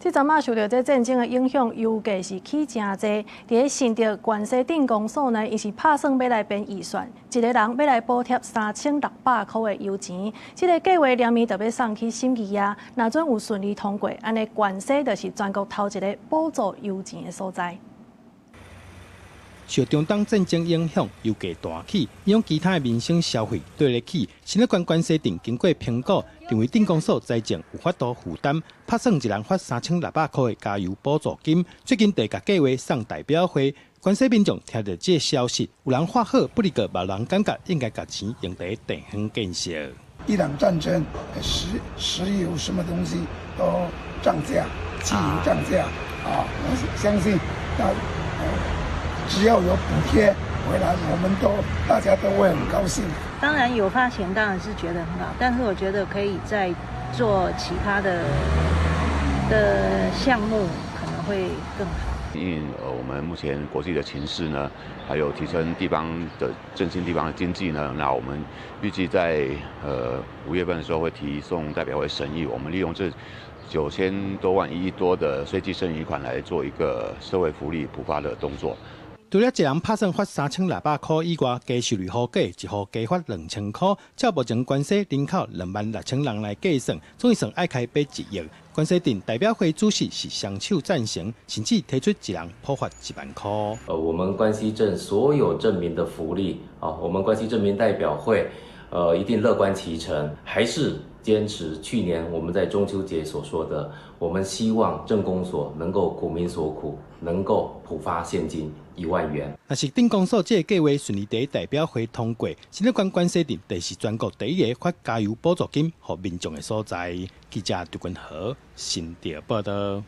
這陣啊受到這戰爭的影響，油價是起真濟。在新竹關西鎮公所呢，伊是打算要來編預算，一個人要來補貼3600塊的油錢。這個計劃連面就要送去審議啊，若準有順利通過，安尼關西就是全國頭一個補助油錢的所在。受中東戰爭影響，油價大起，影響其他的民生消費對得起。新竹縣關西鎮經過評估，認為鎮公所財政有法度負擔，打算一人發3600塊的加油補助金。最近第個計劃送代表會，關西民眾聽到這個消息，有人發好，不離個別人感覺應該把錢用在地方建設。伊朗戰爭，石油什麼東西都漲價，汽油漲價啊！我相信只要有補貼回來，大家都會很高興。當然有發錢，當然是覺得很好，但是我覺得可以再做其他的項目，可能會更好。因為我們目前國際的情勢呢，還有提升地方的振興地方的經濟呢，那我們預計在5月份的時候會提送代表會審議，我們利用這9000多萬1億多的稅基剩餘款來做一個社會福利普發的動作。除了一人打算發3600塊以外，加收入戶計一戶加發2000塊。照目前關西人口26000人來計算，總預算愛開8億。關西鎮代表會主席是雙手贊成，甚至提出一人普發1萬塊。我們關西鎮所有鎮民的福利我們關西鎮民代表會一定樂觀其成，還是堅持去年我們在中秋節所說的，我們希望鎮公所能夠苦民所苦，能夠普發現金1萬元。若是鎮公所這個計劃順利在代表會通過，新竹縣關西鎮就是全國第一個發加油補助金給民眾的所在。記者杜君豪，新竹報道。